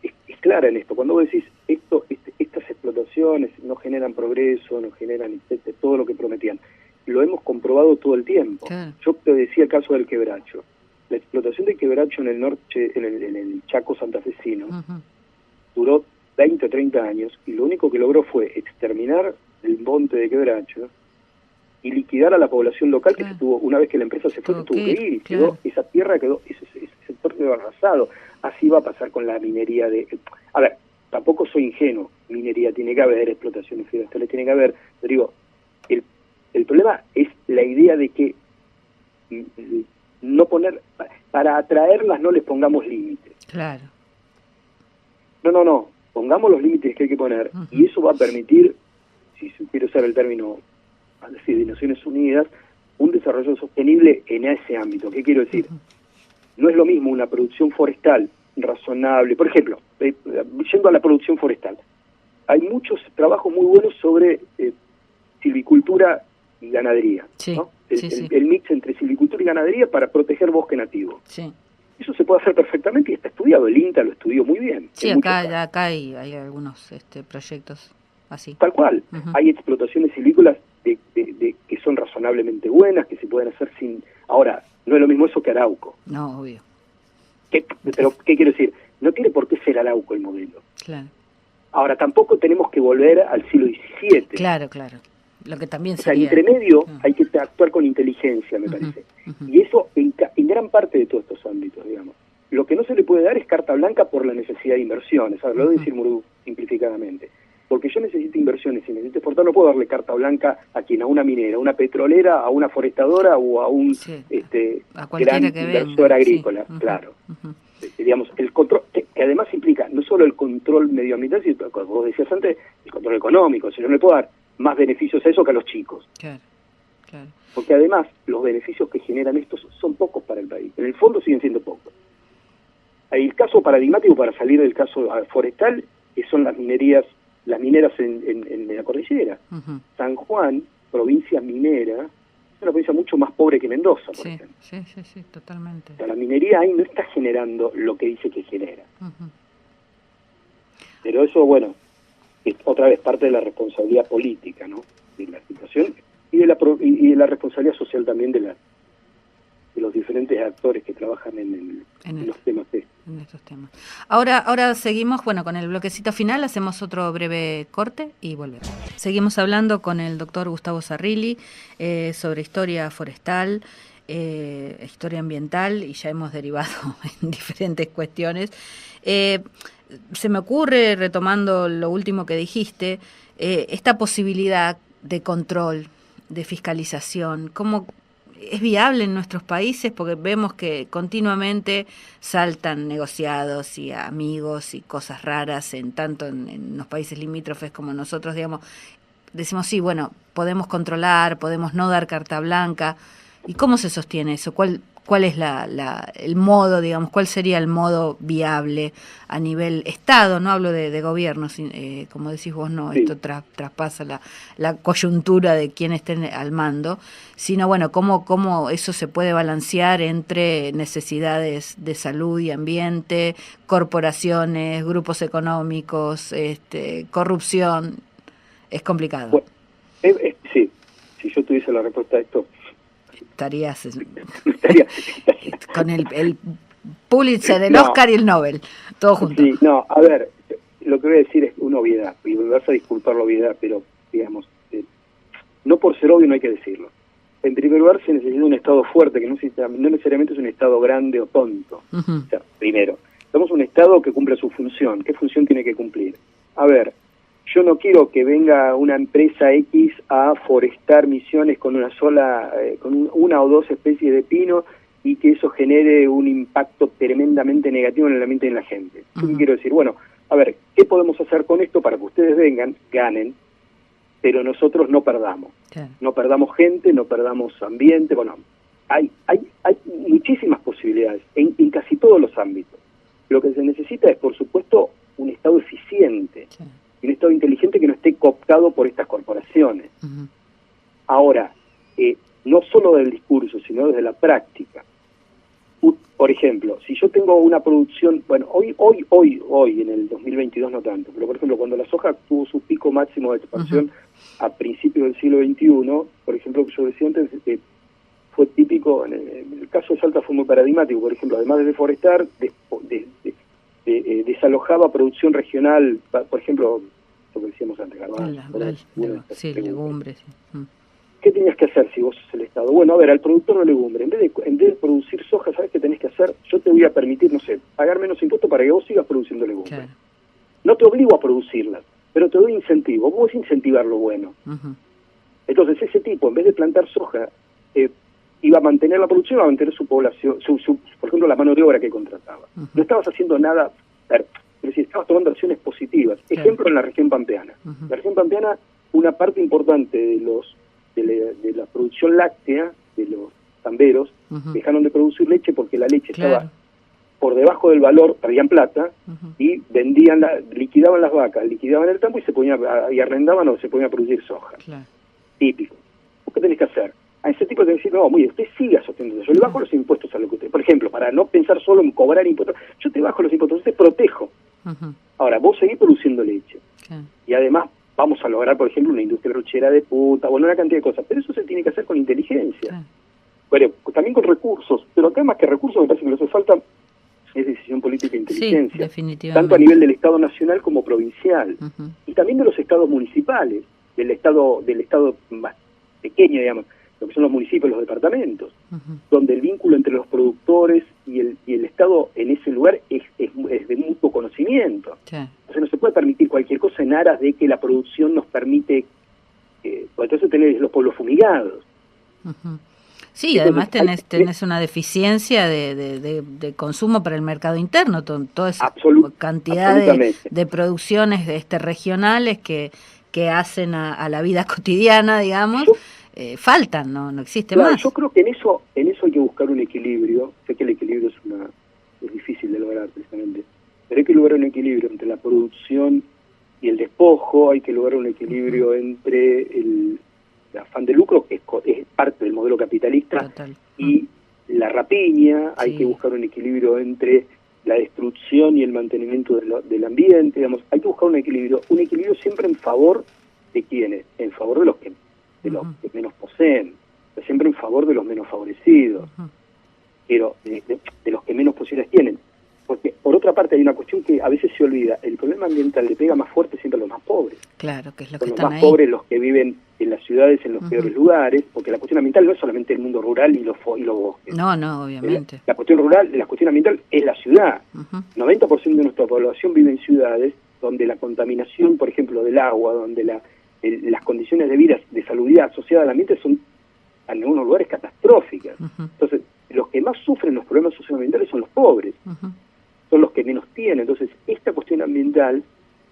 es clara en esto. Cuando vos decís, estas explotaciones no generan progreso, no generan todo lo que prometían, lo hemos comprobado todo el tiempo. Claro. Yo te decía el caso del quebracho. La explotación del quebracho en el norte, en el Chaco santafesino, duró 20 o 30 años, y lo único que logró fue exterminar el monte de quebracho y liquidar a la población local, claro, que se tuvo, una vez que la empresa se fue, se tuvo que ir, y quedó, esa tierra quedó, ese sector quedó arrasado. Así va a pasar con la minería a ver, tampoco soy ingenuo, minería tiene que haber, explotaciones forestales tiene que haber, pero digo, el problema es la idea de que no poner, para atraerlas no les pongamos límites. Claro. No, pongamos los límites que hay que poner, y eso va a permitir, si quiero usar el término de Naciones Unidas, un desarrollo sostenible en ese ámbito. ¿Qué quiero decir? No es lo mismo una producción forestal razonable. Por ejemplo, yendo a la producción forestal, hay muchos trabajos muy buenos sobre silvicultura y ganadería, sí, ¿no? Sí. El mix entre silvicultura y ganadería para proteger bosque nativo. Sí. Eso se puede hacer perfectamente y está estudiado. El INTA lo estudió muy bien. Sí, acá hay algunos proyectos así. Tal cual. Hay explotaciones silvícolas que son razonablemente buenas, que se pueden hacer sin... Ahora, no es lo mismo eso que Arauco. No, obvio. Pero, ¿qué quiero decir? No tiene por qué ser Arauco el modelo. Claro. Ahora, tampoco tenemos que volver al siglo XVII. Claro. Lo que también sería... O sea, entre medio hay que actuar con inteligencia, me parece. Y eso en gran parte de todos estos ámbitos, digamos. Lo que no se le puede dar es carta blanca por la necesidad de inversiones. Lo voy a decir muy simplificadamente. Porque yo necesito inversiones y necesito exportar, no puedo darle carta blanca a quien, a una minera, a una petrolera, a una forestadora o a un a gran inversor agrícola, claro. Digamos, el control, que además implica no solo el control medioambiental, sino, como vos decías antes, el control económico. Si yo no le puedo dar más beneficios a eso que a los chicos. Claro. Porque además los beneficios que generan estos son pocos para el país. En el fondo siguen siendo pocos. El caso paradigmático para salir del caso forestal son las mineras en la cordillera. San Juan, provincia minera, es una provincia mucho más pobre que Mendoza, por ejemplo. Sí, totalmente. O sea, la minería ahí no está generando lo que dice que genera. Pero eso, bueno, es otra vez parte de la responsabilidad política, ¿no? De la situación y de la responsabilidad social también de los diferentes actores que trabajan en los temas en estos temas. Ahora seguimos, con el bloquecito final, hacemos otro breve corte y volvemos. Seguimos hablando con el doctor Gustavo Sarrilli sobre historia forestal, historia ambiental, y ya hemos derivado en diferentes cuestiones. Se me ocurre, retomando lo último que dijiste, esta posibilidad de control, de fiscalización, ¿cómo es viable en nuestros países? Porque vemos que continuamente saltan negociados y amigos y cosas raras, tanto en los países limítrofes como nosotros, digamos. Decimos, sí, podemos controlar, podemos no dar carta blanca. ¿Y cómo se sostiene eso? ¿Cuál es el modo, digamos, cuál sería el modo viable a nivel Estado? No hablo de gobierno, como decís vos, no, sí. Esto traspasa la coyuntura de quien estén al mando, sino, cómo eso se puede balancear entre necesidades de salud y ambiente, corporaciones, grupos económicos, corrupción. Es complicado. Bueno, sí, si yo tuviese la respuesta a esto, estaría con el Pulitzer, el Oscar y el Nobel, todo junto. Sí, a ver, lo que voy a decir es una obviedad, y me vas a disculpar la obviedad, pero digamos, no por ser obvio no hay que decirlo. En primer lugar, se necesita un Estado fuerte, que no necesariamente es un Estado grande o tonto. O sea, primero, somos un Estado que cumple su función. ¿Qué función tiene que cumplir? A ver, yo no quiero que venga una empresa X a forestar Misiones con una o dos especies de pino y que eso genere un impacto tremendamente negativo en el ambiente de la gente. Yo quiero decir, bueno, a ver, ¿qué podemos hacer con esto para que ustedes vengan, ganen, pero nosotros no perdamos? Claro. No perdamos gente, no perdamos ambiente. Bueno, hay muchísimas posibilidades en casi todos los ámbitos. Lo que se necesita es, por supuesto, un Estado eficiente, Sí. un Estado inteligente que no esté cooptado por estas corporaciones. Ahora, no solo del discurso, sino desde la práctica. Por ejemplo, si yo tengo una producción, bueno, hoy en el 2022 no tanto, pero por ejemplo, cuando la soja tuvo su pico máximo de expansión a principios del siglo XXI, por ejemplo, que yo decía antes, fue típico, en el caso de Salta fue muy paradigmático, por ejemplo, además de deforestar, desalojaba producción regional, por ejemplo, lo que decíamos antes, Sí, legumbres. Sí. ¿Qué tenías que hacer si vos sos el Estado? Bueno, a ver, al productor de legumbre, en vez de producir soja, ¿sabes qué tenés que hacer? Yo te voy a permitir, no sé, pagar menos impuestos para que vos sigas produciendo legumbre. Claro. No te obligo a producirlas, pero te doy incentivo. Vos incentivar lo bueno. Entonces, ese tipo, en vez de plantar soja, iba a mantener la producción, iba a mantener su población, por ejemplo, la mano de obra que contrataba. No estabas haciendo nada, pero si estabas tomando acciones positivas. Claro. Ejemplo, en la región pampeana. La región pampeana, una parte importante de la producción láctea de los tamberos dejaron de producir leche porque la leche estaba por debajo del valor, perdían plata y vendían, liquidaban las vacas, liquidaban el campo y arrendaban o se ponían a producir soja. Claro. Típico. ¿Qué tenés que hacer? A ese tipo tenés que decir, no, muy bien, usted siga sosteniendo. Yo le bajo los impuestos a lo que usted, por ejemplo, para no pensar solo en cobrar impuestos, yo te bajo los impuestos, te protejo. Ahora, vos seguís produciendo leche. Claro. Y además vamos a lograr, por ejemplo, una industria lechera de puta, bueno, una cantidad de cosas, pero eso se tiene que hacer con inteligencia. Claro. Bueno, también con recursos, pero acá más que recursos me parece que lo que hace falta es decisión política e inteligencia. Sí, definitivamente. Tanto a nivel del Estado nacional como provincial. Y también de los estados municipales, del estado más pequeño, digamos, lo que son los municipios, los departamentos, donde el vínculo entre los productores y el Estado en ese lugar es de mutuo conocimiento. Sí. Entonces no se puede permitir cualquier cosa en aras de que la producción nos permite, pues entonces tenés los pueblos fumigados. Sí, además tenés una deficiencia de consumo para el mercado interno, toda esa cantidad de producciones regionales que hacen a la vida cotidiana, digamos, faltan, no existe más. Yo creo que en eso hay que buscar un equilibrio. Sé que el equilibrio es difícil de lograr precisamente, pero hay que lograr un equilibrio entre la producción y el despojo, hay que lograr un equilibrio entre el afán de lucro, que es parte del modelo capitalista, Total. y la rapiña, hay que buscar un equilibrio entre la destrucción y el mantenimiento del ambiente, digamos, hay que buscar un equilibrio siempre en favor de quienes, en favor de los que menos poseen, siempre en favor de los menos favorecidos, pero de los que menos posibilidades tienen. Porque, por otra parte, hay una cuestión que a veces se olvida. El problema ambiental le pega más fuerte siempre a los más pobres. Claro, que es lo Son que los están más ahí. pobres los que viven en las ciudades, en los peores lugares, porque la cuestión ambiental no es solamente el mundo rural y los bosques. No, obviamente. La cuestión rural, la cuestión ambiental es la ciudad. 90% de nuestra población vive en ciudades donde la contaminación, por ejemplo, del agua, donde las condiciones de vida, de salubridad asociada al ambiente son en algunos lugares catastróficas. Entonces, los que más sufren los problemas socioambientales son los pobres, son los que menos tienen. Entonces, esta cuestión ambiental,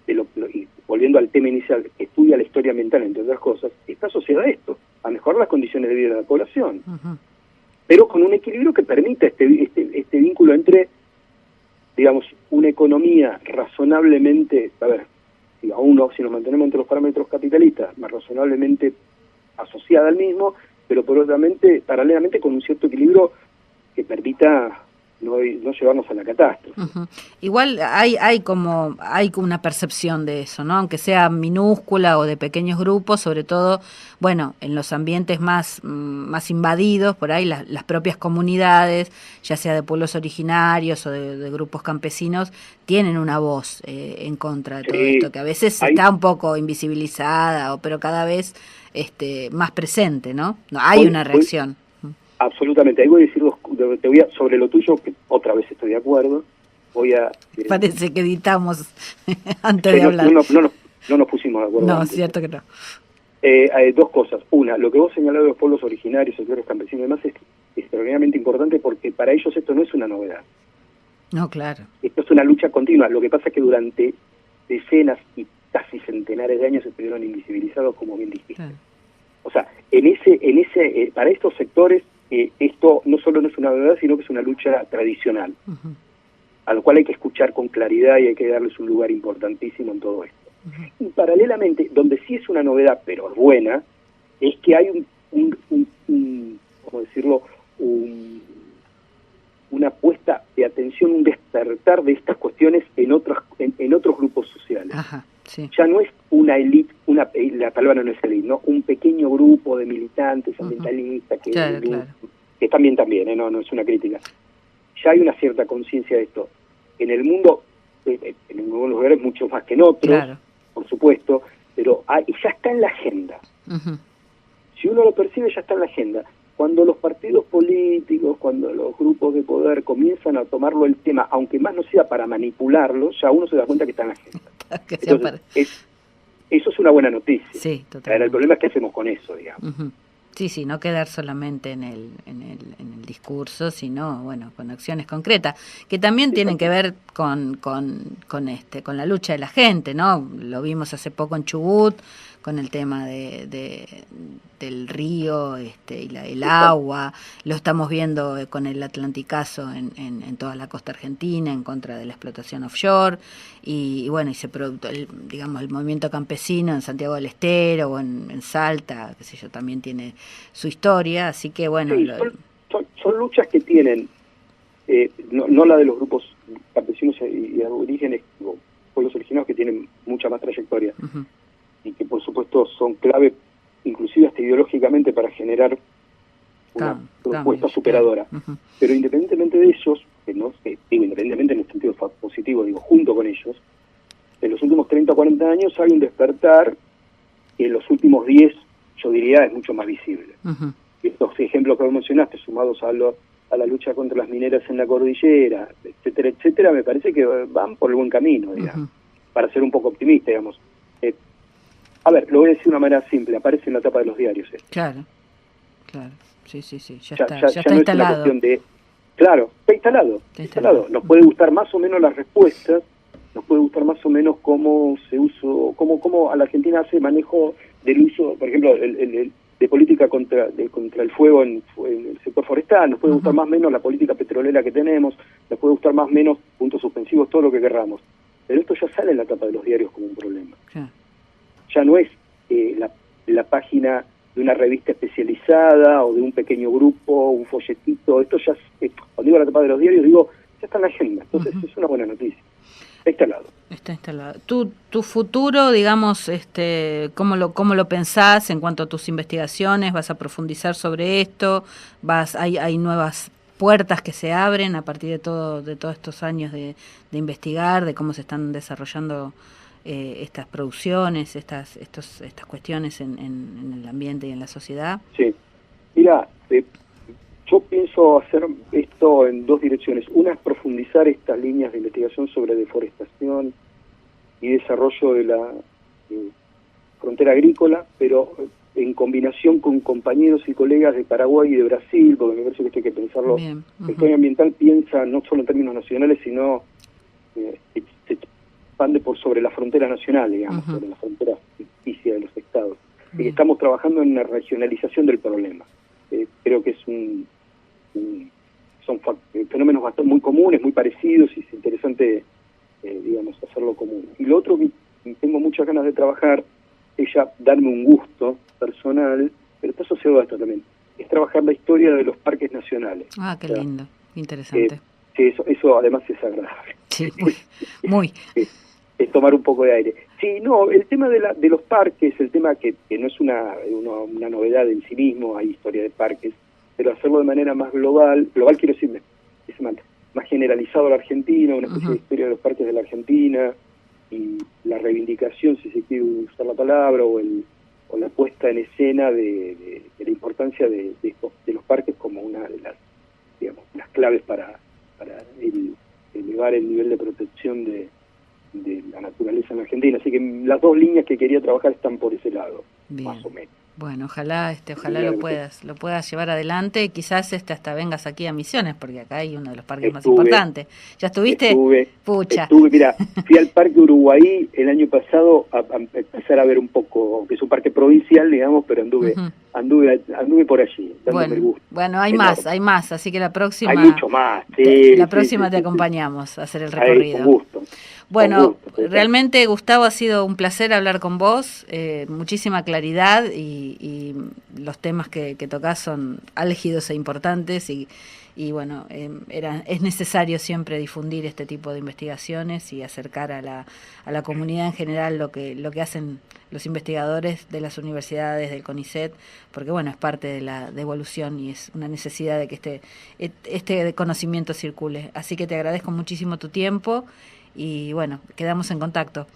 y volviendo al tema inicial, que estudia la historia ambiental, entre otras cosas, está asociada a esto, a mejorar las condiciones de vida de la población, pero con un equilibrio que permita este vínculo entre, digamos, una economía razonablemente, si nos mantenemos entre los parámetros capitalistas, más razonablemente asociada al mismo, pero paralelamente con un cierto equilibrio que permita no llevarnos a la catástrofe. Igual hay como una percepción de eso, ¿no? Aunque sea minúscula o de pequeños grupos, sobre todo, bueno, en los ambientes más invadidos, por ahí las propias comunidades, ya sea de pueblos originarios o de grupos campesinos, tienen una voz en contra de todo esto, que a veces está un poco invisibilizada, pero cada vez más presente, ¿no? Hay una reacción. Absolutamente. Ahí voy a decir sobre lo tuyo, que otra vez estoy de acuerdo. Parece que editamos antes de hablar. No nos pusimos de acuerdo. No, antes. Es cierto que no. Hay dos cosas. Una, lo que vos señalás de los pueblos originarios, sectores campesinos y demás, extraordinariamente importante porque para ellos esto no es una novedad. No, claro. Esto es una lucha continua. Lo que pasa es que durante decenas y casi centenares de años estuvieron invisibilizados, como bien dijiste. Claro. O sea, para estos sectores esto no solo no es una novedad, sino que es una lucha tradicional, a lo cual hay que escuchar con claridad y hay que darles un lugar importantísimo en todo esto. Y paralelamente, donde sí es una novedad, pero es buena, es que hay ¿cómo decirlo? Una puesta de atención, un despertar de estas cuestiones en otros grupos sociales. Ajá, sí. Ya no es una élite, la palabra no es élite, ¿no? Un pequeño grupo de militantes ambientalistas que también, no es una crítica. Ya hay una cierta conciencia de esto. En el mundo, en algunos lugares mucho más que en otros, por supuesto, pero ya está en la agenda. Si uno lo percibe, ya está en la agenda. Cuando los partidos políticos, cuando los grupos de poder comienzan a tomarlo el tema, aunque más no sea para manipularlo, ya uno se da cuenta que está en la agenda. Entonces, eso es una buena noticia. Sí, totalmente. Ahora, el problema es qué hacemos con eso, digamos. Sí, no quedar solamente en el discurso, sino, bueno, con acciones concretas, que también tienen que ver con la lucha de la gente, ¿no? Lo vimos hace poco en Chubut, con el tema del río y el agua, lo estamos viendo con el Atlanticazo en toda la costa argentina, en contra de la explotación offshore, y bueno, y se produjo, digamos, el movimiento campesino en Santiago del Estero o en Salta, qué sé yo, también tiene su historia, así que bueno... Sí, son luchas que tienen, no la de los grupos campesinos y aborígenes, o pueblos originarios que tienen mucha más trayectoria, y que por supuesto son clave, inclusive hasta ideológicamente, para generar una propuesta superadora. Pero independientemente de ellos, independientemente en el sentido positivo, junto con ellos, en los últimos 30 o 40 años hay un despertar que en los últimos 10, yo diría, es mucho más visible. Estos ejemplos que vos mencionaste, sumados a la lucha contra las mineras en la cordillera, etcétera, etcétera, me parece que van por el buen camino, digamos, para ser un poco optimista, digamos. A ver, lo voy a decir de una manera simple, aparece en la tapa de los diarios. Claro, sí, ya está no instalado. Es una cuestión de... Claro, está instalado. Nos puede gustar más o menos las respuestas, nos puede gustar más o menos cómo se usó, cómo a la Argentina hace manejo del uso, por ejemplo, de política contra el fuego en el sector forestal, nos puede gustar más o menos la política petrolera que tenemos, nos puede gustar más o menos puntos suspensivos, todo lo que querramos. Pero esto ya sale en la tapa de los diarios como un problema. Ya no es la página de una revista especializada o de un pequeño grupo, un folletito. Esto ya, cuando digo la tapa de los diarios, digo, ya está en la agenda. Entonces es una buena noticia. Está instalado. Tu futuro, digamos, ¿cómo lo pensás en cuanto a tus investigaciones? ¿Vas a profundizar sobre esto? ¿Hay nuevas puertas que se abren a partir de todos estos años de investigar, de cómo se están desarrollando estas producciones, estas cuestiones en el ambiente y en la sociedad? Sí. Mira, yo pienso hacer esto en dos direcciones. Una es profundizar estas líneas de investigación sobre deforestación y desarrollo de la frontera agrícola, pero en combinación con compañeros y colegas de Paraguay y de Brasil, porque me parece que esto hay que pensarlo. Bien. El estudio ambiental piensa no solo en términos nacionales, sino se expande por sobre la frontera nacional, digamos, sobre la frontera ficticia de los estados. Y estamos trabajando en una regionalización del problema. Creo que son fenómenos bastante muy comunes, muy parecidos, y es interesante, digamos, hacerlo común. Y lo otro que tengo muchas ganas de trabajar es ya darme un gusto personal, pero está asociado a esto también, es trabajar la historia de los parques nacionales. Ah, qué lindo, interesante. Sí, eso además es agradable. Sí, muy. Es tomar un poco de aire. Sí, no, el tema de los parques, el tema que no es una novedad en sí mismo, hay historia de parques, pero hacerlo de manera más global quiero decir, más generalizado a la Argentina, una especie de historia de los parques de la Argentina, y la reivindicación, si se quiere usar la palabra, o la puesta en escena de la importancia de los parques como una de las claves para elevar el nivel de protección de la naturaleza en la Argentina. Así que las dos líneas que quería trabajar están por ese lado. Bien. Más o menos. Bueno, ojalá lo puedas llevar adelante, quizás hasta vengas aquí a Misiones, porque acá hay uno de los parques más importantes. ¿Ya estuviste? Pucha. Mira, fui al Parque Uruguay el año pasado a empezar a ver un poco, que es un parque provincial, digamos, pero anduve por allí, dándome el gusto. Bueno, hay más, así que la próxima... Hay mucho más, sí. La próxima te acompañamos a hacer el recorrido. Con gusto. Bueno, realmente, Gustavo, ha sido un placer hablar con vos, muchísima claridad y los temas que tocás son álgidos e importantes y bueno, es necesario siempre difundir este tipo de investigaciones y acercar a la comunidad en general lo que hacen los investigadores de las universidades, del CONICET, porque bueno, es parte de la devolución y es una necesidad de que este conocimiento circule. Así que te agradezco muchísimo tu tiempo. Y bueno, quedamos en contacto.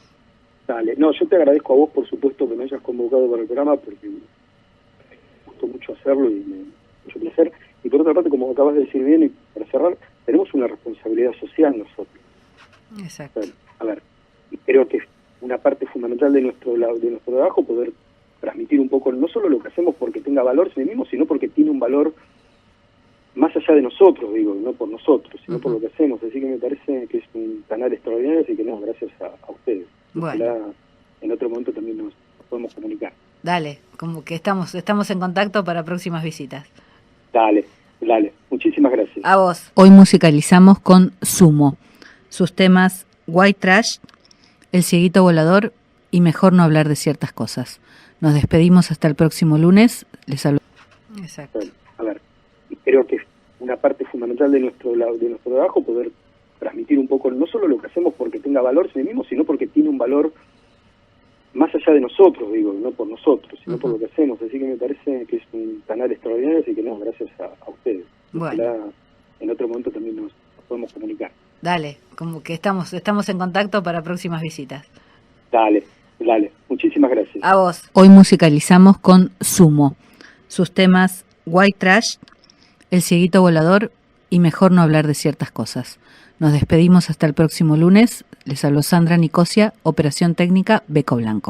Dale, no, yo te agradezco a vos, por supuesto, que me hayas convocado para el programa, porque me gustó mucho hacerlo y me mucho placer. Y por otra parte, como acabas de decir bien, y para cerrar, tenemos una responsabilidad social nosotros. Exacto. A ver, y creo que es una parte fundamental de nuestro trabajo poder transmitir un poco, no solo lo que hacemos porque tenga valor en sí mismo, sino porque tiene un valor más allá de nosotros, digo, no por nosotros, sino por lo que hacemos. Así que me parece que es un canal extraordinario, así que no, gracias a ustedes. Bueno. Ojalá en otro momento también nos podemos comunicar. Dale, como que estamos en contacto para próximas visitas. Dale, muchísimas gracias. A vos. Hoy musicalizamos con Sumo, sus temas White Trash, El Cieguito Volador y Mejor no hablar de ciertas cosas. Nos despedimos hasta el próximo lunes. Les hablo. Exacto. A ver, y creo que es una parte fundamental de nuestro trabajo poder transmitir un poco, no solo lo que hacemos porque tenga valor en sí mismo, sino porque tiene un valor más allá de nosotros, digo, no por nosotros, sino por lo que hacemos. Así que me parece que es un canal extraordinario, así que no, gracias a ustedes. Bueno. Ojalá en otro momento también nos podemos comunicar. Dale, como que estamos en contacto para próximas visitas. Dale, muchísimas gracias. A vos. Hoy musicalizamos con Sumo, sus temas White Trash, El Cieguito Volador y Mejor no hablar de ciertas cosas. Nos despedimos hasta el próximo lunes. Les habló Sandra Nicosia, Operación Técnica Beco Blanco.